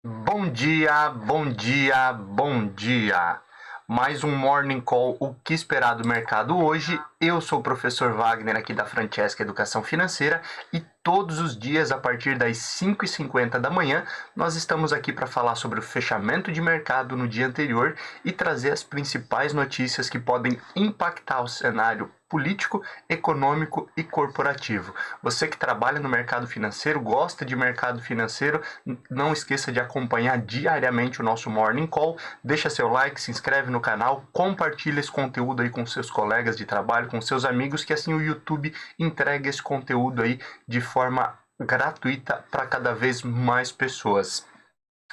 Bom dia, bom dia, bom dia. Mais um Morning Call, o que esperar do mercado hoje? Eu sou o professor Wagner aqui da Francesca Educação Financeira e todos os dias a partir das 5h50 da manhã nós estamos aqui para falar sobre o fechamento de mercado no dia anterior e trazer as principais notícias que podem impactar o cenário político, econômico e corporativo. Você que trabalha no mercado financeiro, gosta de mercado financeiro, não esqueça de acompanhar diariamente o nosso Morning Call, deixa seu like, se inscreve no canal, compartilha esse conteúdo aí com seus colegas de trabalho, com seus amigos, que assim o YouTube entrega esse conteúdo aí de forma gratuita para cada vez mais pessoas.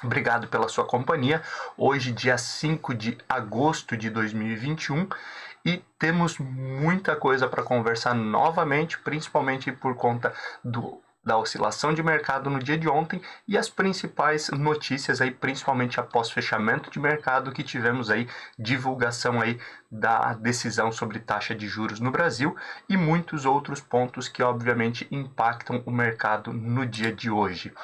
Obrigado pela sua companhia. Hoje, dia 5 de agosto de 2021, e temos muita coisa para conversar novamente, principalmente por conta da oscilação de mercado no dia de ontem e as principais notícias aí, principalmente após fechamento de mercado, que tivemos aí divulgação aí da decisão sobre taxa de juros no Brasil e muitos outros pontos que obviamente impactam o mercado no dia de hoje.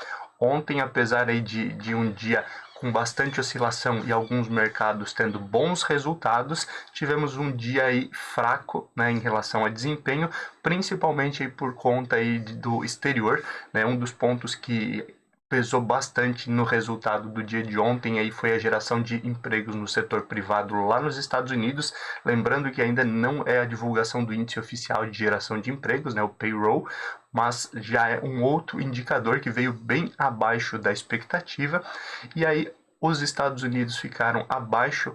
Ontem, apesar aí de um dia com bastante oscilação e alguns mercados tendo bons resultados, tivemos um dia aí fraco, né, em relação a desempenho, principalmente aí por conta aí do exterior, né, um dos pontos que pesou bastante no resultado do dia de ontem aí foi a geração de empregos no setor privado lá nos Estados Unidos, lembrando que ainda não é a divulgação do índice oficial de geração de empregos, né, o payroll, mas já é um outro indicador que veio bem abaixo da expectativa, e aí os Estados Unidos ficaram abaixo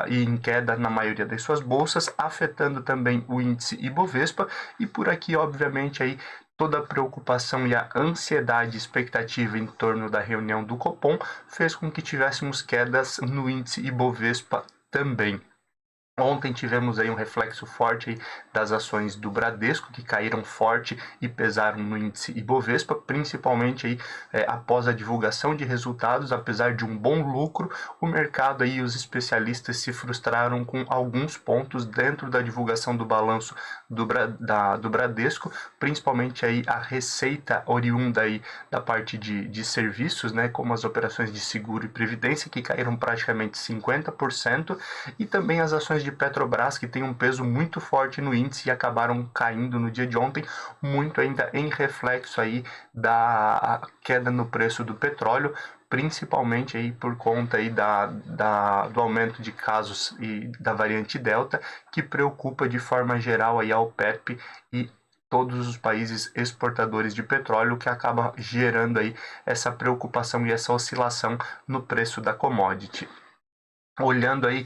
e em queda na maioria das suas bolsas, afetando também o índice Ibovespa, e por aqui, obviamente, aí toda a preocupação e a ansiedade e expectativa em torno da reunião do Copom fez com que tivéssemos quedas no índice Ibovespa também. Ontem tivemos aí um reflexo forte aí das ações do Bradesco, que caíram forte e pesaram no índice Ibovespa, principalmente aí, após a divulgação de resultados. Apesar de um bom lucro, o mercado aí, os especialistas se frustraram com alguns pontos dentro da divulgação do balanço do Bradesco, principalmente aí a receita oriunda aí da parte de serviços, né, como as operações de seguro e previdência, que caíram praticamente 50%, e também as ações de Petrobras, que tem um peso muito forte no índice e acabaram caindo no dia de ontem, muito ainda em reflexo aí da queda no preço do petróleo, principalmente aí por conta aí do aumento de casos e da variante Delta, que preocupa de forma geral aí a OPEP e todos os países exportadores de petróleo, que acaba gerando aí essa preocupação e essa oscilação no preço da commodity. Olhando aí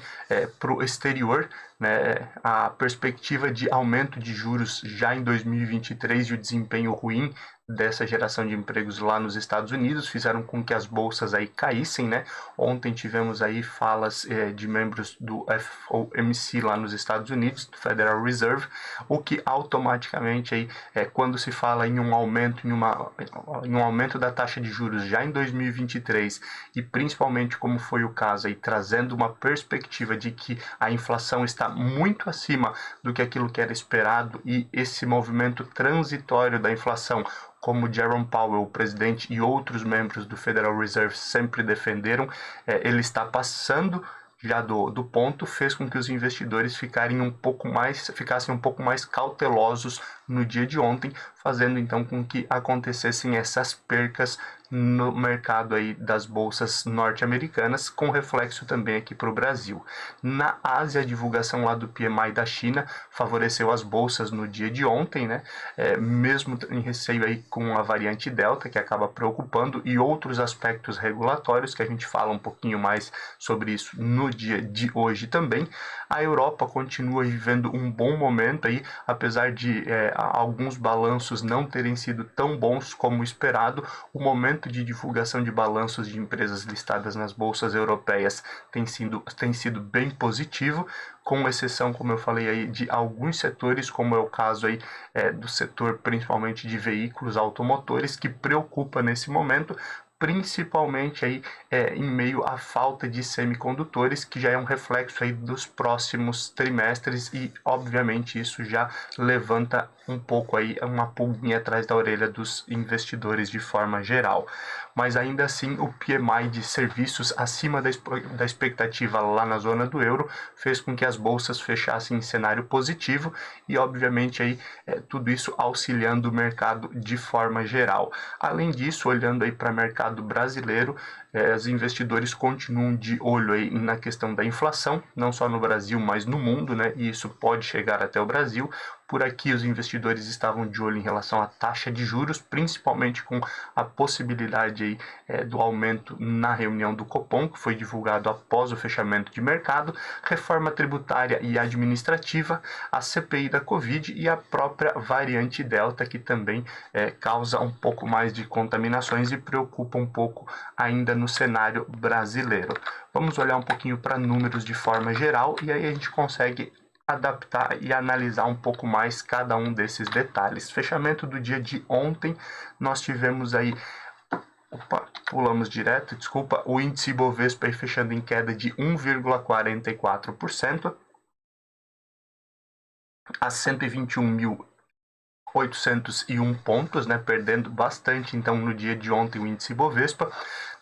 para o exterior, né, a perspectiva de aumento de juros já em 2023 e o desempenho ruim dessa geração de empregos lá nos Estados Unidos fizeram com que as bolsas aí caíssem, né? Ontem tivemos aí falas de membros do FOMC lá nos Estados Unidos, do Federal Reserve, o que automaticamente aí, quando se fala em um aumento, em um aumento da taxa de juros já em 2023 e principalmente como foi o caso aí, trazendo uma perspectiva de que a inflação está muito acima do que aquilo que era esperado, e esse movimento transitório da inflação, como Jerome Powell, o presidente, e outros membros do Federal Reserve sempre defenderam, ele está passando já do ponto, fez com que os investidores ficassem um pouco mais cautelosos no dia de ontem, fazendo então com que acontecessem essas percas no mercado aí das bolsas norte-americanas, com reflexo também aqui para o Brasil. Na Ásia, a divulgação lá do PMI da China favoreceu as bolsas no dia de ontem, né? Mesmo em receio aí com a variante Delta, que acaba preocupando, e outros aspectos regulatórios, que a gente fala um pouquinho mais sobre isso no dia de hoje também. A Europa continua vivendo um bom momento aí, apesar de alguns balanços não terem sido tão bons como esperado. O momento de divulgação de balanços de empresas listadas nas bolsas europeias tem sido bem positivo, com exceção, como eu falei aí, de alguns setores, como é o caso aí do setor principalmente de veículos automotores, que preocupa nesse momento, principalmente aí em meio à falta de semicondutores, que já é um reflexo aí dos próximos trimestres, e obviamente isso já levanta um pouco aí uma pulguinha atrás da orelha dos investidores de forma geral. Mas ainda assim o PMI de serviços acima da expectativa lá na zona do euro fez com que as bolsas fechassem em cenário positivo, e obviamente aí tudo isso auxiliando o mercado de forma geral. Além disso, olhando aí para o mercado brasileiro, os investidores continuam de olho aí na questão da inflação, não só no Brasil, mas no mundo, né? E isso pode chegar até o Brasil. Por aqui, os investidores estavam de olho em relação à taxa de juros, principalmente com a possibilidade aí, do aumento na reunião do Copom, que foi divulgado após o fechamento de mercado, reforma tributária e administrativa, a CPI da Covid e a própria variante Delta, que também causa um pouco mais de contaminações e preocupa um pouco ainda no cenário brasileiro. Vamos olhar um pouquinho para números de forma geral, e aí a gente consegue adaptar e analisar um pouco mais cada um desses detalhes. Fechamento do dia de ontem, nós tivemos aí, o índice Ibovespa aí fechando em queda de 1,44% a 121.801 pontos, né, perdendo bastante então no dia de ontem o índice Ibovespa.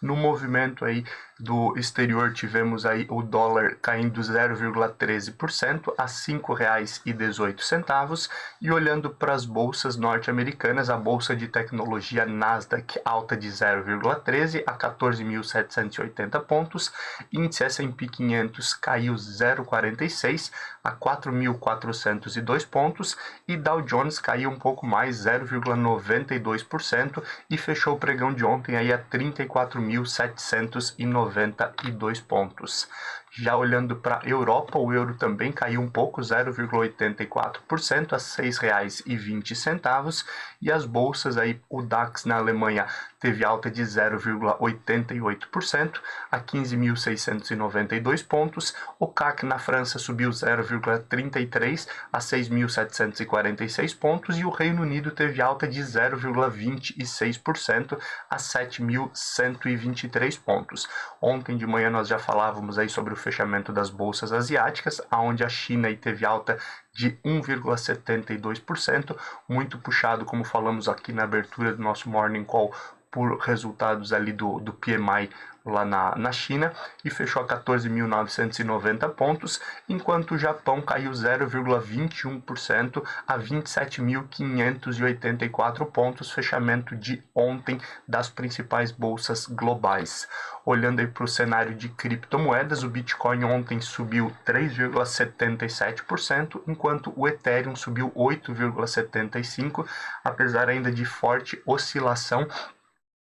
No movimento aí do exterior, tivemos aí o dólar caindo 0,13% a R$ 5,18, e olhando para as bolsas norte-americanas, a bolsa de tecnologia Nasdaq alta de 0,13 a 14.780 pontos, índice S&P 500 caiu 0,46 a 4.402 pontos, e Dow Jones caiu um pouco mais, 0,92%, e fechou o pregão de ontem aí a 34.792 pontos. Já olhando para a Europa, o euro também caiu um pouco, 0,84% a R$ 6,20, e as bolsas aí, o DAX na Alemanha teve alta de 0,88% a 15.692 pontos, o CAC na França subiu 0,33% a 6.746 pontos, e o Reino Unido teve alta de 0,26% a 7.123 pontos. Ontem de manhã nós já falávamos aí sobre o fechamento das bolsas asiáticas, onde a China aí teve alta de 1,72%, muito puxado, como falamos aqui na abertura do nosso Morning Call, por resultados ali do PMI lá na China, e fechou a 14.990 pontos, enquanto o Japão caiu 0,21% a 27.584 pontos, fechamento de ontem das principais bolsas globais. Olhando aí para o cenário de criptomoedas, o Bitcoin ontem subiu 3,77%, enquanto o Ethereum subiu 8,75%, apesar ainda de forte oscilação,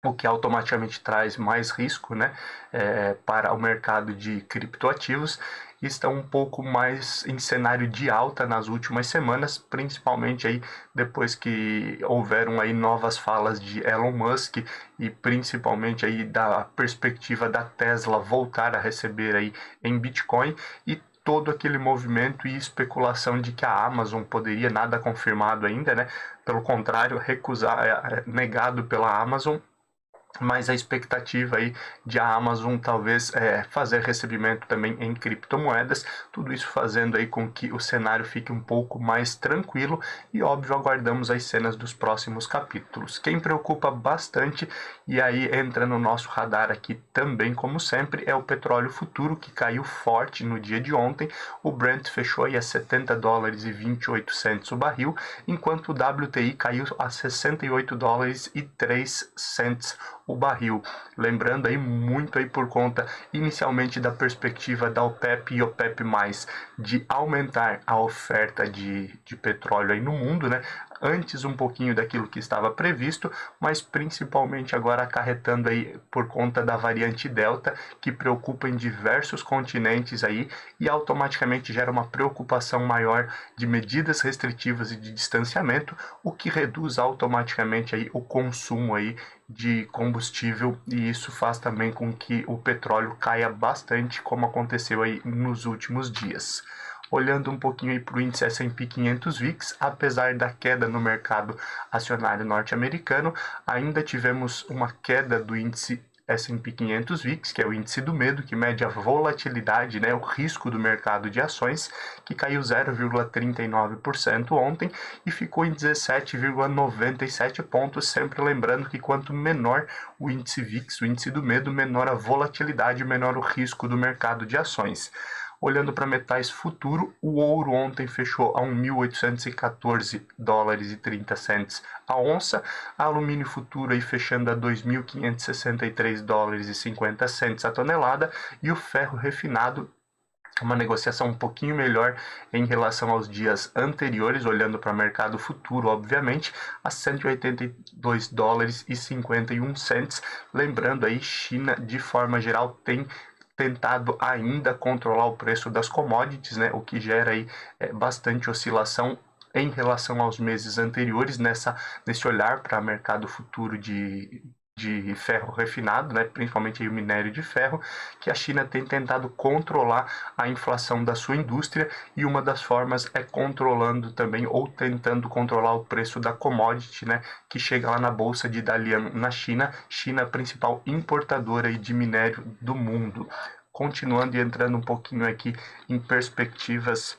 o que automaticamente traz mais risco, né, para o mercado de criptoativos. Estão um pouco mais em cenário de alta nas últimas semanas, principalmente aí depois que houveram aí novas falas de Elon Musk, e principalmente aí da perspectiva da Tesla voltar a receber aí em Bitcoin, e todo aquele movimento e especulação de que a Amazon poderia, nada confirmado ainda, né, pelo contrário, negado pela Amazon, mas a expectativa aí de a Amazon talvez fazer recebimento também em criptomoedas, tudo isso fazendo aí com que o cenário fique um pouco mais tranquilo, e óbvio aguardamos as cenas dos próximos capítulos. Quem preocupa bastante, e aí entra no nosso radar aqui também, como sempre, é o petróleo futuro, que caiu forte no dia de ontem. O Brent fechou aí a $70,28 o barril, enquanto o WTI caiu a $68,03 o barril. Lembrando aí muito aí por conta inicialmente da perspectiva da OPEP e OPEP+, de aumentar a oferta de petróleo aí no mundo, né? Antes um pouquinho daquilo que estava previsto, mas principalmente agora acarretando aí por conta da variante Delta, que preocupa em diversos continentes aí, e automaticamente gera uma preocupação maior de medidas restritivas e de distanciamento, o que reduz automaticamente aí o consumo aí de combustível, e isso faz também com que o petróleo caia bastante, como aconteceu aí nos últimos dias. Olhando um pouquinho aí para o índice S&P 500 VIX, apesar da queda no mercado acionário norte-americano, ainda tivemos uma queda do índice S&P 500 VIX, que é o índice do medo, que mede a volatilidade, né, o risco do mercado de ações, que caiu 0,39% ontem e ficou em 17,97 pontos, sempre lembrando que quanto menor o índice VIX, o índice do medo, menor a volatilidade, menor o risco do mercado de ações. Olhando para metais futuro, o ouro ontem fechou a 1.814 dólares e 30 cents a onça, a alumínio futuro aí fechando a 2.563 dólares e 50 cents a tonelada, e o ferro refinado uma negociação um pouquinho melhor em relação aos dias anteriores, olhando para o mercado futuro, obviamente, a 182 dólares e 51 cents. Lembrando aí, China, de forma geral, tem tentado ainda controlar o preço das commodities, né, o que gera aí bastante oscilação em relação aos meses anteriores, nesse olhar para o mercado futuro de ferro refinado, né, principalmente aí o minério de ferro, que a China tem tentado controlar a inflação da sua indústria, e uma das formas é controlando também, ou tentando controlar o preço da commodity, né, que chega lá na bolsa de Dalian na China, China principal importadora aí de minério do mundo. Continuando e entrando um pouquinho aqui em perspectivas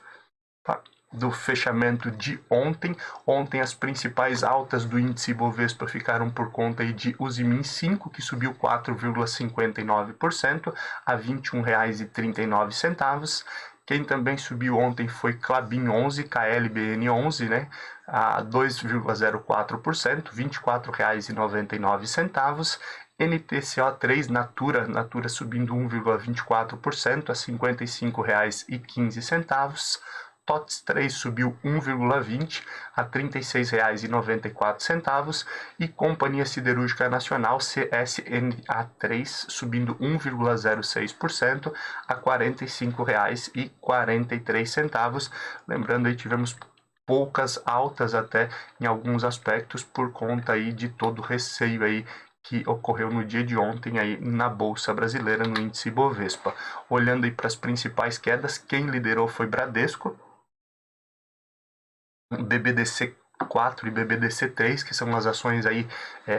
do fechamento de ontem. Ontem as principais altas do índice Bovespa ficaram por conta aí de Usimin 5, que subiu 4,59% a R$ 21,39. Quem também subiu ontem foi Klabin 11, KLBN 11, né, a 2,04%, R$ 24,99. NTCO3 Natura subindo 1,24% a R$ 55,15. TOTS 3 subiu 1,20 a R$ 36,94 e Companhia Siderúrgica Nacional CSNA3 subindo 1,06% a R$ 45,43. Lembrando aí, tivemos poucas altas até em alguns aspectos por conta aí de todo o receio aí que ocorreu no dia de ontem aí na Bolsa Brasileira, no índice Bovespa. Olhando aí para as principais quedas, quem liderou foi Bradesco, BBDC 4 e BBDC 3, que são as ações aí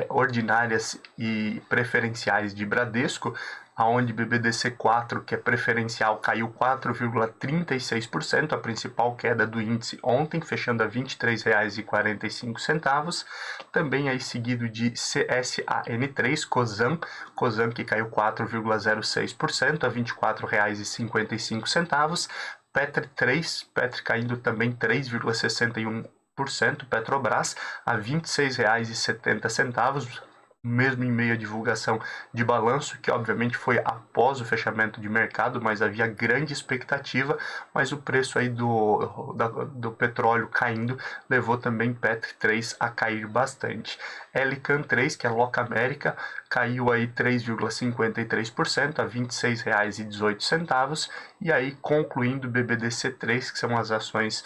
ordinárias e preferenciais de Bradesco, aonde BBDC 4, que é preferencial, caiu 4,36%, a principal queda do índice ontem, fechando a R$ 23,45. Também aí seguido de CSAN3, Cosan que caiu 4,06% a R$ 24,55. Petri caindo também 3,61%, Petrobras a R$ 26,70, mesmo em meio à divulgação de balanço, que obviamente foi após o fechamento de mercado, mas havia grande expectativa, mas o preço aí do petróleo caindo levou também Petri 3 a cair bastante. Elican 3, que é Locamérica, caiu aí 3,53% a R$ 26,18, e aí concluindo BBDC 3, que são as ações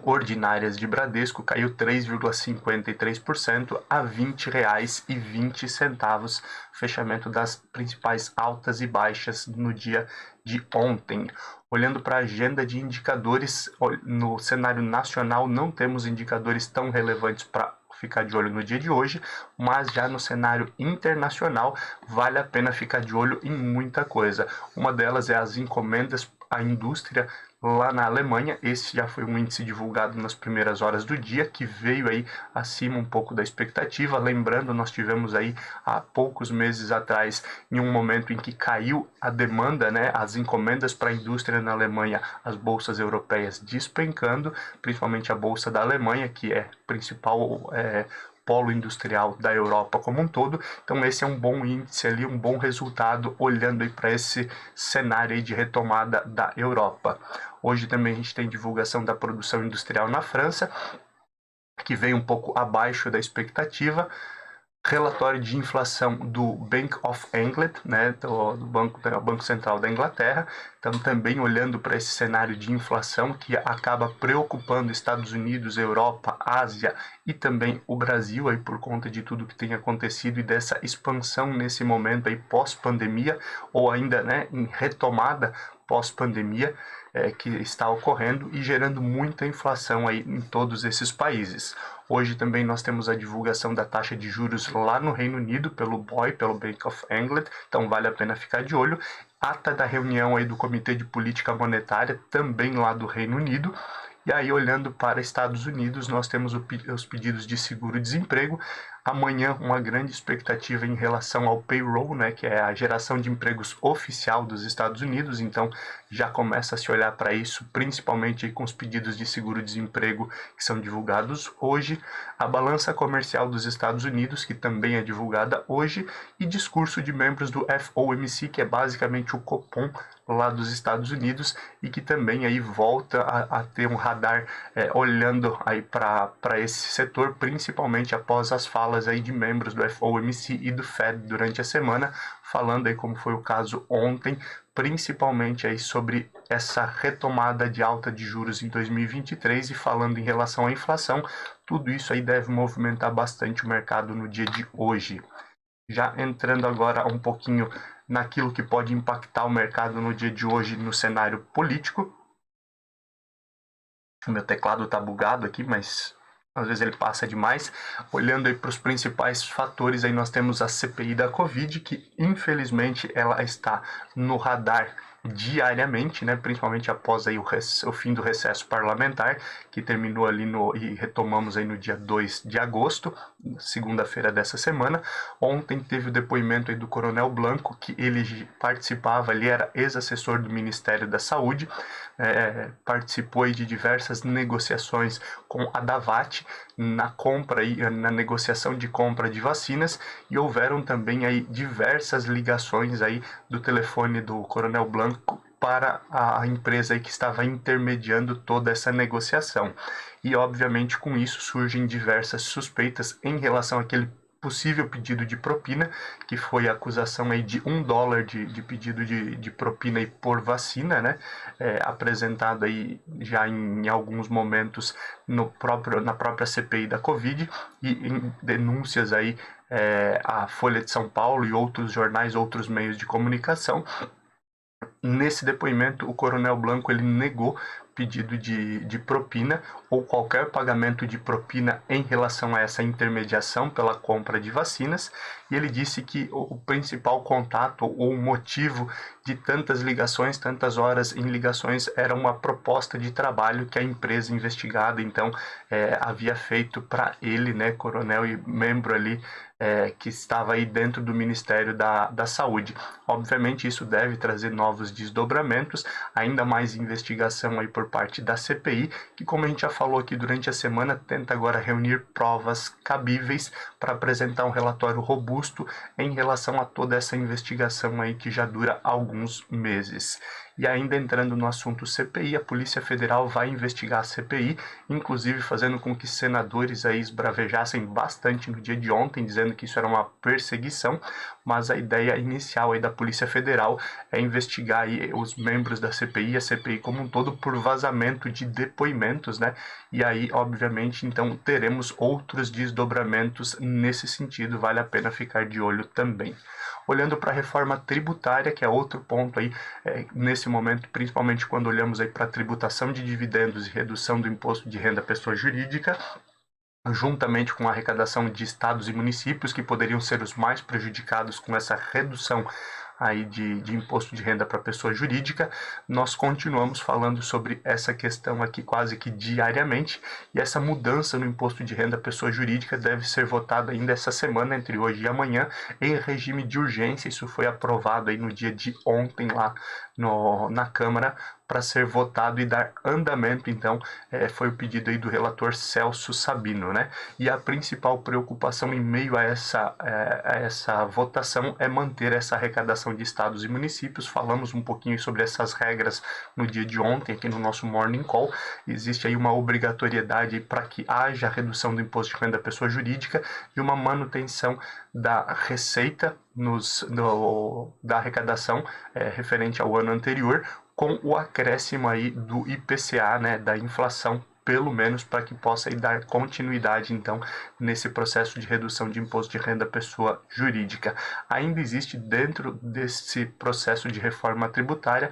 ordinárias de Bradesco, caiu 3,53% a R$ 20,20, fechamento das principais altas e baixas no dia de ontem. Olhando para a agenda de indicadores, no cenário nacional não temos indicadores tão relevantes para ficar de olho no dia de hoje, mas já no cenário internacional vale a pena ficar de olho em muita coisa. Uma delas é as encomendas à indústria lá na Alemanha. Esse já foi um índice divulgado nas primeiras horas do dia, que veio aí acima um pouco da expectativa. Lembrando, nós tivemos aí há poucos meses atrás, em um momento em que caiu a demanda, né, as encomendas para a indústria na Alemanha, as bolsas europeias despencando, principalmente a bolsa da Alemanha, que é principal polo industrial da Europa como um todo. Então esse é um bom índice ali, um bom resultado, olhando aí para esse cenário aí de retomada da Europa. Hoje também a gente tem divulgação da produção industrial na França, que veio um pouco abaixo da expectativa. Relatório de inflação do Bank of England, né, do Banco Central da Inglaterra. Então, também olhando para esse cenário de inflação que acaba preocupando Estados Unidos, Europa, Ásia e também o Brasil, aí, por conta de tudo que tem acontecido e dessa expansão nesse momento aí pós-pandemia, ou ainda, né, em retomada pós-pandemia. que está ocorrendo e gerando muita inflação aí em todos esses países. Hoje também nós temos a divulgação da taxa de juros lá no Reino Unido pelo BOE, pelo Bank of England, então vale a pena ficar de olho. Ata da reunião aí do Comitê de Política Monetária, também lá do Reino Unido. E aí, olhando para Estados Unidos, nós temos os pedidos de seguro-desemprego. Amanhã, uma grande expectativa em relação ao payroll, né, que é a geração de empregos oficial dos Estados Unidos. Então, já começa a se olhar para isso, principalmente aí com os pedidos de seguro-desemprego que são divulgados hoje. A balança comercial dos Estados Unidos, que também é divulgada hoje. E discurso de membros do FOMC, que é basicamente o Copom lá dos Estados Unidos, e que também aí volta a ter um radar olhando aí para esse setor, principalmente após as falas aí de membros do FOMC e do Fed durante a semana, falando aí como foi o caso ontem, principalmente aí sobre essa retomada de alta de juros em 2023 e falando em relação à inflação. Tudo isso aí deve movimentar bastante o mercado no dia de hoje. Já entrando agora um pouquinho naquilo que pode impactar o mercado no dia de hoje no cenário político. O meu teclado está bugado aqui, mas às vezes ele passa demais. Olhando aí para os principais fatores, aí nós temos a CPI da Covid, que infelizmente ela está no radar diariamente, né, principalmente após aí o fim do recesso parlamentar, que terminou ali e retomamos aí no dia 2 de agosto, segunda-feira dessa semana. Ontem teve o depoimento aí do Coronel Blanco, que ele participava, ele era ex-assessor do Ministério da Saúde, participou aí de diversas negociações com a Davat na compra e na negociação de compra de vacinas, e houveram também aí diversas ligações aí do telefone do Coronel Blanco para a empresa aí que estava intermediando toda essa negociação. E obviamente com isso surgem diversas suspeitas em relação àquele possível pedido de propina, que foi a acusação aí de $1 de pedido de propina aí por vacina, né? Apresentado aí já em alguns momentos na própria CPI da Covid e em denúncias aí à Folha de São Paulo e outros jornais, outros meios de comunicação. Nesse depoimento, o Coronel Blanco ele negou pedido de propina ou qualquer pagamento de propina em relação a essa intermediação pela compra de vacinas, e ele disse que o principal contato ou o motivo de tantas ligações, tantas horas em ligações, era uma proposta de trabalho que a empresa investigada então havia feito para ele, né, coronel e membro ali que estava aí dentro do Ministério da Saúde. Obviamente isso deve trazer novos desdobramentos, ainda mais investigação aí por parte da CPI, que, como a gente já falou aqui durante a semana, tenta agora reunir provas cabíveis para apresentar um relatório robusto em relação a toda essa investigação aí que já dura alguns meses. E ainda entrando no assunto CPI, a Polícia Federal vai investigar a CPI, inclusive fazendo com que senadores aí esbravejassem bastante no dia de ontem, dizendo que isso era uma perseguição, mas a ideia inicial aí da Polícia Federal é investigar aí os membros da CPI, a CPI como um todo, por vazamento de depoimentos, né? E aí, obviamente, então teremos outros desdobramentos nesse sentido, vale a pena ficar de olho também. Olhando para a reforma tributária, que é outro ponto aí, nesse momento, principalmente quando olhamos aí para a tributação de dividendos e redução do imposto de renda à pessoa jurídica, juntamente com a arrecadação de estados e municípios, que poderiam ser os mais prejudicados com essa redução aí de imposto de renda para pessoa jurídica, nós continuamos falando sobre essa questão aqui quase que diariamente, e essa mudança no imposto de renda à pessoa jurídica deve ser votada ainda essa semana, entre hoje e amanhã, em regime de urgência. Isso foi aprovado aí no dia de ontem lá na Câmara, para ser votado e dar andamento. Então, foi o pedido aí do relator Celso Sabino, né? E a principal preocupação em meio a essa votação é manter essa arrecadação de estados e municípios. Falamos um pouquinho sobre essas regras no dia de ontem, aqui no nosso Morning Call. Existe aí uma obrigatoriedade para que haja redução do imposto de renda da pessoa jurídica e uma manutenção da receita da arrecadação referente ao ano anterior, com o acréscimo aí do IPCA, né, da inflação pelo menos para que possa aí dar continuidade, então, nesse processo de redução de imposto de renda à pessoa jurídica. Ainda existe dentro desse processo de reforma tributária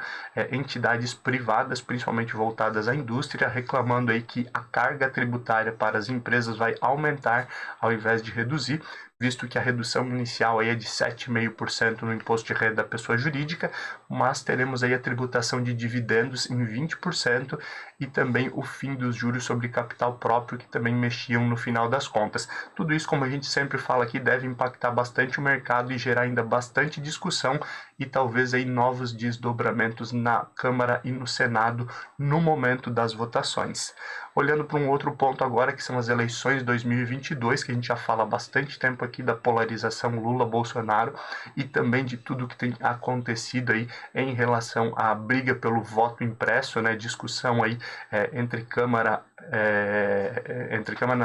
entidades privadas, principalmente voltadas à indústria, reclamando aí que a carga tributária para as empresas vai aumentar ao invés de reduzir, visto que a redução inicial aí é de 7,5% no imposto de renda da pessoa jurídica, mas teremos aí a tributação de dividendos em 20% e também o fim dos juros sobre capital próprio, que também mexiam no final das contas. Tudo isso, como a gente sempre fala aqui, deve impactar bastante o mercado e gerar ainda bastante discussão e talvez aí novos desdobramentos na Câmara e no Senado no momento das votações. Olhando para um outro ponto agora, que são as eleições de 2022, que a gente já fala há bastante tempo aqui da polarização Lula-Bolsonaro e também de tudo que tem acontecido aí em relação à briga pelo voto impresso, né, discussão aí entre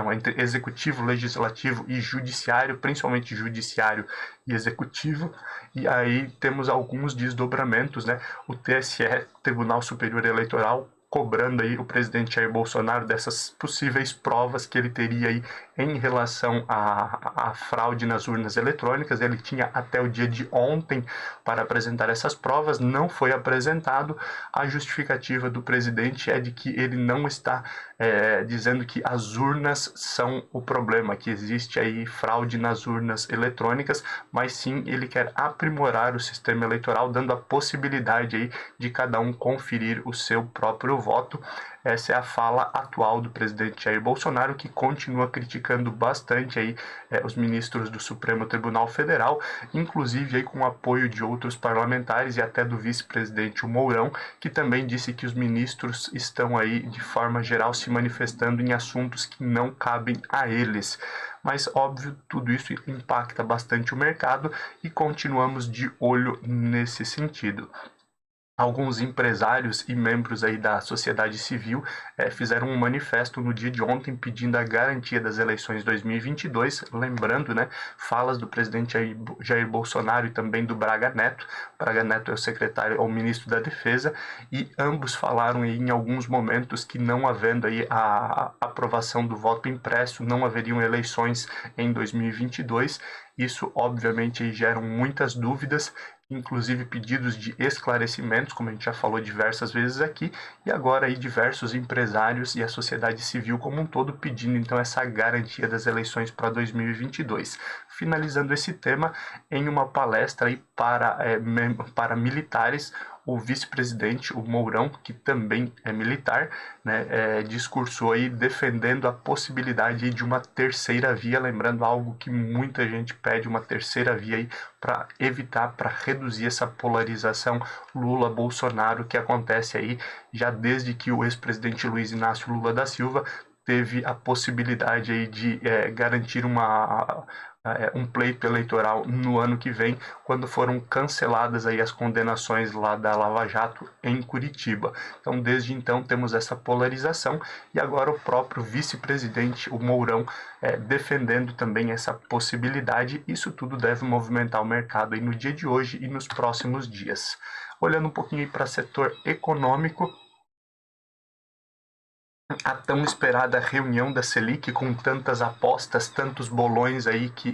entre executivo, legislativo e judiciário, principalmente judiciário e executivo, e aí temos alguns desdobramentos, né, o TSE, Tribunal Superior Eleitoral, cobrando aí o presidente Jair Bolsonaro dessas possíveis provas que ele teria aí em relação à fraude nas urnas eletrônicas. Ele tinha até o dia de ontem para apresentar essas provas, não foi apresentado. A justificativa do presidente é de que ele não está dizendo que as urnas são o problema, que existe aí fraude nas urnas eletrônicas, mas sim ele quer aprimorar o sistema eleitoral, dando a possibilidade aí de cada um conferir o seu próprio voto. Essa é a fala atual do presidente Jair Bolsonaro, que continua criticando bastante aí os ministros do Supremo Tribunal Federal, inclusive aí com o apoio de outros parlamentares e até do vice-presidente o Mourão, que também disse que os ministros estão aí de forma geral se manifestando em assuntos que não cabem a eles. Mas, óbvio, tudo isso impacta bastante o mercado e continuamos de olho nesse sentido. Alguns empresários e membros aí da sociedade civil fizeram um manifesto no dia de ontem pedindo a garantia das eleições 2022, lembrando, né, falas do presidente Jair Bolsonaro e também do Braga Neto. Braga Neto é o ministro da Defesa, e ambos falaram aí em alguns momentos que, não havendo aí a aprovação do voto impresso, não haveriam eleições em 2022. Isso, obviamente, aí gera muitas dúvidas, inclusive pedidos de esclarecimentos, como a gente já falou diversas vezes aqui, e agora aí diversos empresários e a sociedade civil como um todo pedindo então essa garantia das eleições para 2022. Finalizando esse tema, em uma palestra aí para militares, o vice-presidente, o Mourão, que também é militar, né, discursou aí defendendo a possibilidade de uma terceira via, lembrando algo que muita gente pede, uma terceira via aí para evitar, para reduzir essa polarização Lula-Bolsonaro que acontece aí já desde que o ex-presidente Luiz Inácio Lula da Silva teve a possibilidade aí de garantir um pleito eleitoral no ano que vem, quando foram canceladas aí as condenações lá da Lava Jato em Curitiba. Então, desde então, temos essa polarização e agora o próprio vice-presidente, o Mourão, defendendo também essa possibilidade. Isso tudo deve movimentar o mercado aí no dia de hoje e nos próximos dias. Olhando um pouquinho para o setor econômico, a tão esperada reunião da Selic, com tantas apostas, tantos bolões aí que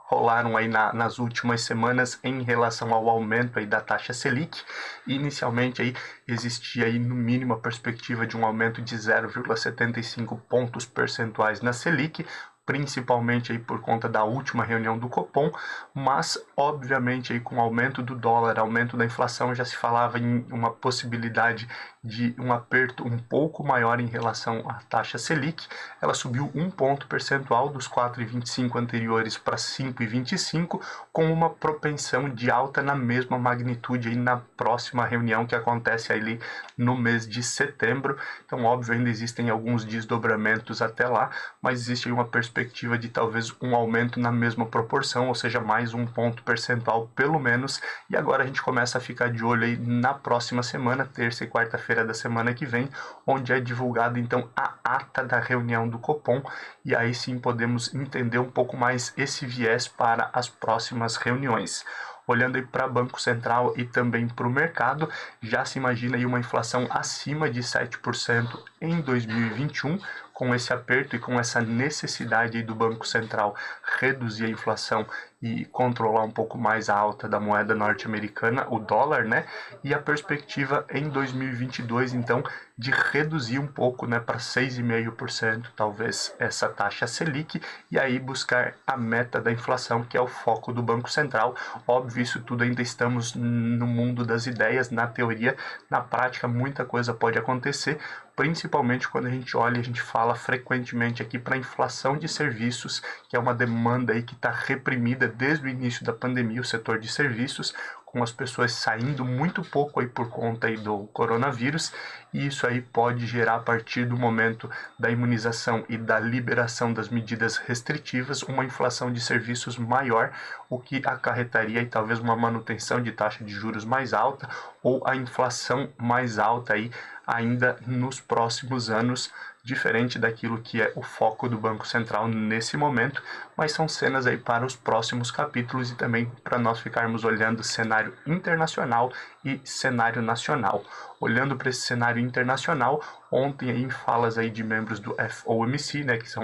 rolaram aí nas últimas semanas em relação ao aumento aí da taxa Selic. Inicialmente aí existia aí no mínimo a perspectiva de um aumento de 0,75 pontos percentuais na Selic, principalmente aí por conta da última reunião do Copom, mas obviamente aí com o aumento do dólar, aumento da inflação, já se falava em uma possibilidade de um aperto um pouco maior em relação à taxa Selic. Ela subiu 1 ponto percentual dos 4,25 anteriores para 5,25, com uma propensão de alta na mesma magnitude aí na próxima reunião, que acontece ali no mês de setembro. Então, óbvio, ainda existem alguns desdobramentos até lá, mas existe aí uma perspectiva de talvez um aumento na mesma proporção, ou seja, mais 1 ponto percentual pelo menos. E agora a gente começa a ficar de olho aí na próxima semana, terça e quarta-feira, quarta-feira da semana que vem, onde é divulgada então a ata da reunião do Copom, e aí sim podemos entender um pouco mais esse viés para as próximas reuniões. Olhando aí para o Banco Central e também para o mercado, já se imagina aí uma inflação acima de 7% em 2021, com esse aperto e com essa necessidade aí do Banco Central reduzir a inflação e controlar um pouco mais a alta da moeda norte-americana, o dólar, né? E a perspectiva em 2022, então, de reduzir um pouco, né, para 6,5%, talvez, essa taxa Selic, e aí buscar a meta da inflação, que é o foco do Banco Central. Óbvio, isso tudo ainda estamos no mundo das ideias, na teoria, na prática muita coisa pode acontecer, principalmente quando a gente olha, a gente fala frequentemente aqui para a inflação de serviços, que é uma demanda aí que está reprimida desde o início da pandemia, o setor de serviços, com as pessoas saindo muito pouco aí por conta aí do coronavírus, e isso aí pode gerar, a partir do momento da imunização e da liberação das medidas restritivas, uma inflação de serviços maior, o que acarretaria aí talvez uma manutenção de taxa de juros mais alta ou a inflação mais alta aí ainda nos próximos anos, diferente daquilo que é o foco do Banco Central nesse momento, mas são cenas aí para os próximos capítulos e também para nós ficarmos olhando cenário internacional e cenário nacional. Olhando para esse cenário internacional, ontem aí em falas aí de membros do FOMC, né, que são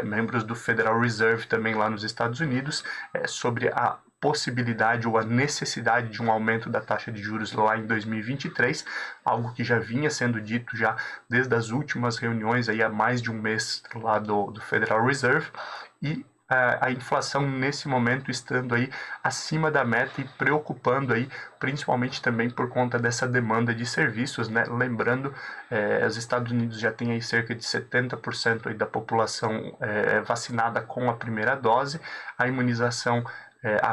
membros do Federal Reserve também lá nos Estados Unidos, sobre a possibilidade ou a necessidade de um aumento da taxa de juros lá em 2023, algo que já vinha sendo dito já desde as últimas reuniões aí há mais de um mês lá do Federal Reserve, e a inflação nesse momento estando aí acima da meta e preocupando aí, principalmente também por conta dessa demanda de serviços, né? Lembrando, os Estados Unidos já tem aí cerca de 70% aí da população vacinada com a primeira dose, a imunização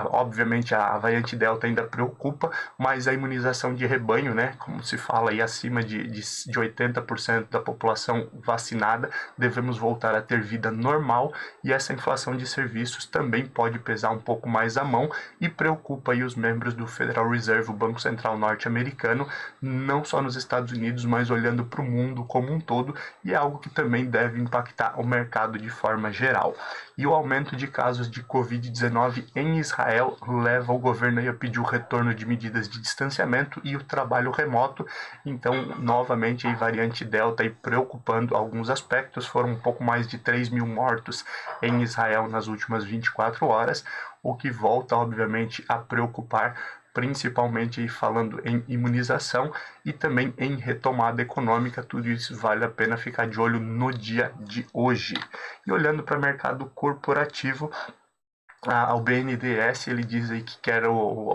obviamente a variante Delta ainda preocupa, mas a imunização de rebanho, né, como se fala aí, acima de 80% da população vacinada, devemos voltar a ter vida normal, e essa inflação de serviços também pode pesar um pouco mais a mão e preocupa aí os membros do Federal Reserve, o Banco Central norte-americano, não só nos Estados Unidos, mas olhando para o mundo como um todo, e é algo que também deve impactar o mercado de forma geral. E o aumento de casos de Covid-19 em Israel leva o governo a pedir o retorno de medidas de distanciamento e o trabalho remoto. Então, novamente, a variante Delta aí preocupando alguns aspectos. Foram um pouco mais de 3 mil mortos em Israel nas últimas 24 horas, o que volta, obviamente, a preocupar, principalmente aí falando em imunização e também em retomada econômica. Tudo isso vale a pena ficar de olho no dia de hoje. E olhando para o mercado corporativo, o BNDES ele diz aí que quer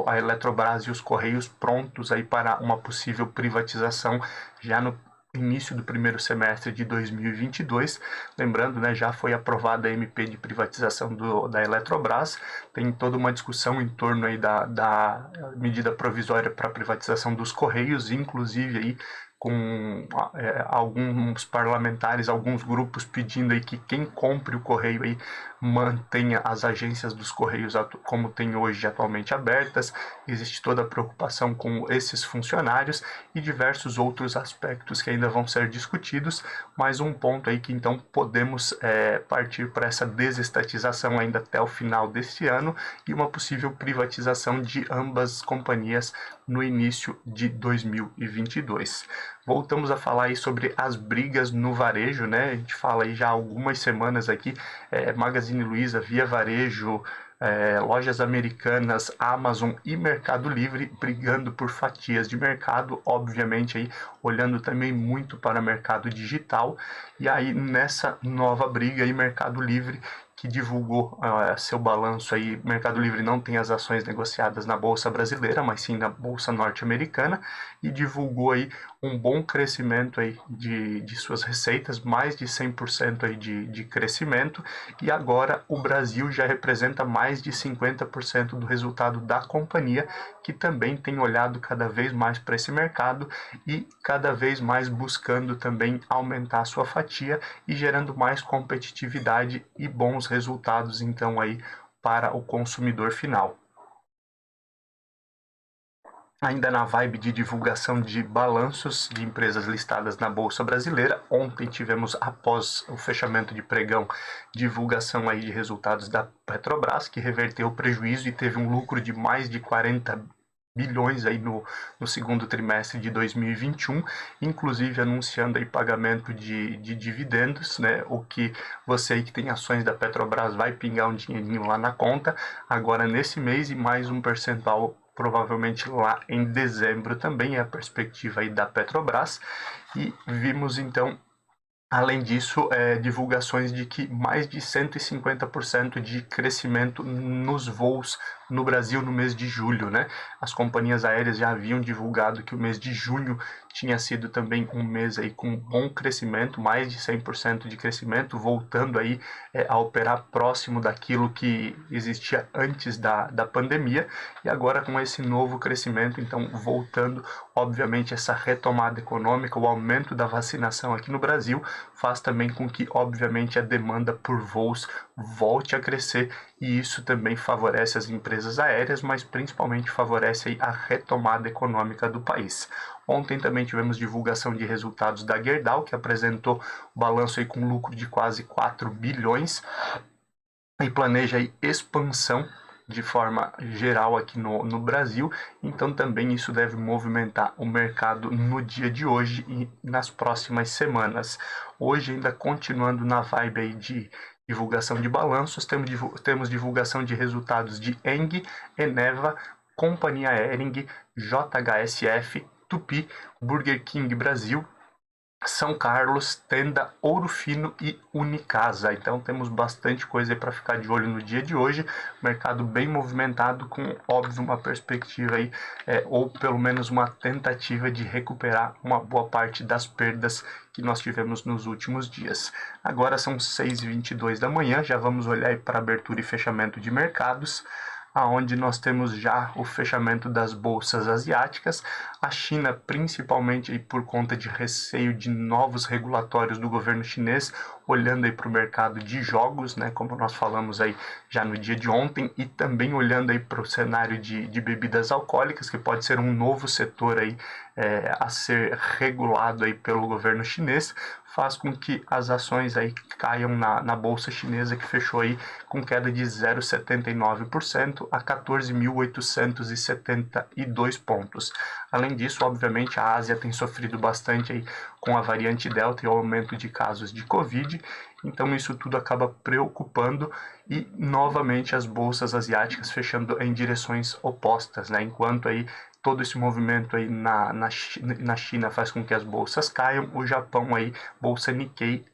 a Eletrobras e os Correios prontos aí para uma possível privatização já no início do primeiro semestre de 2022. Lembrando, né, já foi aprovada a MP de privatização da Eletrobras, tem toda uma discussão em torno aí da medida provisória para a privatização dos Correios, inclusive aí com alguns parlamentares, alguns grupos pedindo aí que quem compre o Correio aí mantenha as agências dos Correios como tem hoje atualmente abertas. Existe toda a preocupação com esses funcionários e diversos outros aspectos que ainda vão ser discutidos, mas um ponto aí que então podemos partir para essa desestatização ainda até o final deste ano e uma possível privatização de ambas companhias no início de 2022. Voltamos a falar aí sobre as brigas no varejo, né? A gente fala aí já há algumas semanas aqui, Magazine Luiza, Via Varejo, lojas americanas, Amazon e Mercado Livre brigando por fatias de mercado, obviamente aí olhando também muito para o mercado digital. E aí nessa nova briga aí, Mercado Livre, que divulgou seu balanço aí, Mercado Livre não tem as ações negociadas na Bolsa Brasileira, mas sim na Bolsa Norte-Americana, e divulgou aí um bom crescimento aí de suas receitas, mais de 100% aí de crescimento, e agora o Brasil já representa mais de 50% do resultado da companhia, que também tem olhado cada vez mais para esse mercado e cada vez mais buscando também aumentar a sua fatia e gerando mais competitividade e bons resultados então aí para o consumidor final. Ainda na vibe de divulgação de balanços de empresas listadas na Bolsa Brasileira, ontem tivemos, após o fechamento de pregão, divulgação aí de resultados da Petrobras, que reverteu o prejuízo e teve um lucro de mais de 40 bilhões aí no segundo trimestre de 2021, inclusive anunciando aí pagamento de dividendos, né? O que você aí que tem ações da Petrobras vai pingar um dinheirinho lá na conta, agora nesse mês, e mais um percentual provavelmente lá em dezembro também, é a perspectiva aí da Petrobras. E vimos então, além disso, divulgações de que mais de 150% de crescimento nos voos no Brasil no mês de julho, né? As companhias aéreas já haviam divulgado que o mês de junho tinha sido também um mês aí com bom crescimento, mais de 100% de crescimento, voltando aí a operar próximo daquilo que existia antes da pandemia, e agora com esse novo crescimento, então voltando, obviamente, essa retomada econômica, o aumento da vacinação aqui no Brasil, faz também com que, obviamente, a demanda por voos volte a crescer, e isso também favorece as empresas aéreas, mas principalmente favorece aí a retomada econômica do país. Ontem também tivemos divulgação de resultados da Gerdau, que apresentou o balanço aí com lucro de quase 4 bilhões e planeja aí expansão de forma geral aqui no Brasil, então também isso deve movimentar o mercado no dia de hoje e nas próximas semanas. Hoje, ainda continuando na vibe aí de divulgação de balanços, temos divulgação de resultados de Eng, Eneva, Companhia Hering, JHSF, Tupi, Burger King Brasil, São Carlos, Tenda, Ouro Fino e Unicasa. Então temos bastante coisa para ficar de olho no dia de hoje. Mercado bem movimentado, com óbvio uma perspectiva aí, ou pelo menos uma tentativa de recuperar uma boa parte das perdas que nós tivemos nos últimos dias. Agora são 6h22 da manhã, já vamos olhar para abertura e fechamento de mercados, aonde nós temos já o fechamento das bolsas asiáticas. A China, principalmente aí por conta de receio de novos regulatórios do governo chinês, olhando aí para o mercado de jogos, né, como nós falamos aí já no dia de ontem, e também olhando aí para o cenário de bebidas alcoólicas, que pode ser um novo setor aí a ser regulado aí pelo governo chinês, faz com que as ações aí caiam na bolsa chinesa, que fechou aí com queda de 0,79% a 14.872 pontos. Além disso, obviamente, a Ásia tem sofrido bastante aí com a variante Delta e o aumento de casos de Covid, então isso tudo acaba preocupando, e novamente as bolsas asiáticas fechando em direções opostas, né? Enquanto aí todo esse movimento aí na China faz com que as bolsas caiam, o Japão aí, bolsa Nikkei,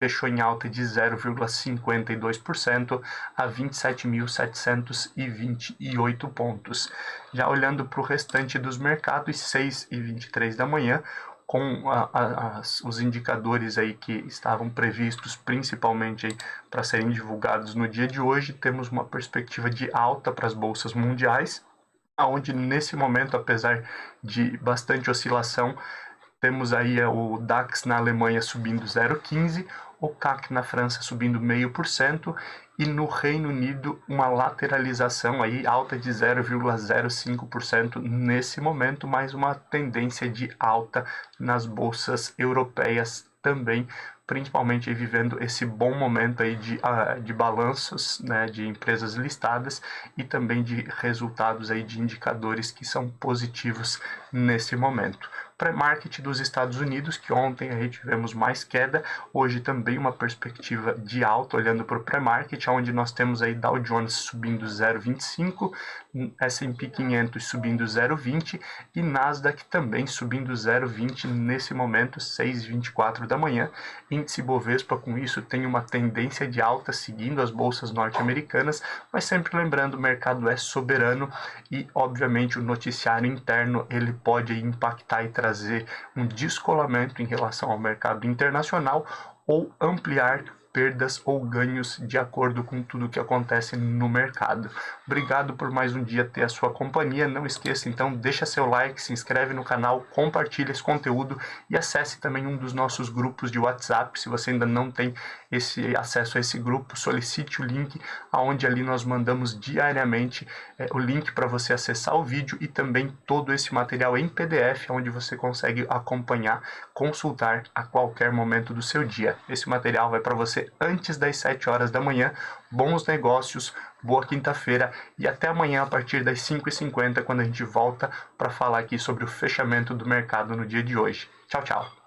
fechou em alta de 0,52% a 27.728 pontos. Já olhando para o restante dos mercados, 6h23 da manhã, com os indicadores aí que estavam previstos principalmente para serem divulgados no dia de hoje, temos uma perspectiva de alta para as bolsas mundiais, onde nesse momento, apesar de bastante oscilação, temos aí o DAX na Alemanha subindo 0,15%, o CAC na França subindo 0,5%, e no Reino Unido uma lateralização aí, alta de 0,05% nesse momento, mais uma tendência de alta nas bolsas europeias também, principalmente vivendo esse bom momento aí de balanços, né, de empresas listadas, e também de resultados aí de indicadores que são positivos nesse momento. Pré-market dos Estados Unidos, que ontem aí tivemos mais queda, hoje também uma perspectiva de alta, olhando para o pré-market, onde nós temos aí Dow Jones subindo 0,25%, S&P 500 subindo 0,20% e Nasdaq também subindo 0,20% nesse momento, 6h24 da manhã. Índice Bovespa, com isso, tem uma tendência de alta seguindo as bolsas norte-americanas, mas sempre lembrando, o mercado é soberano e, obviamente, o noticiário interno ele pode impactar e trazer um descolamento em relação ao mercado internacional, ou ampliar perdas ou ganhos de acordo com tudo que acontece no mercado. Obrigado por mais um dia ter a sua companhia. Não esqueça, então, deixa seu like, se inscreve no canal, compartilha esse conteúdo e acesse também um dos nossos grupos de WhatsApp. Se você ainda não tem esse acesso a esse grupo, solicite o link, onde ali nós mandamos diariamente o link para você acessar o vídeo e também todo esse material em PDF, onde você consegue acompanhar, consultar a qualquer momento do seu dia. Esse material vai para você antes das 7 horas da manhã. Bons negócios, boa quinta-feira e até amanhã a partir das 5h50, quando a gente volta para falar aqui sobre o fechamento do mercado no dia de hoje. Tchau, tchau!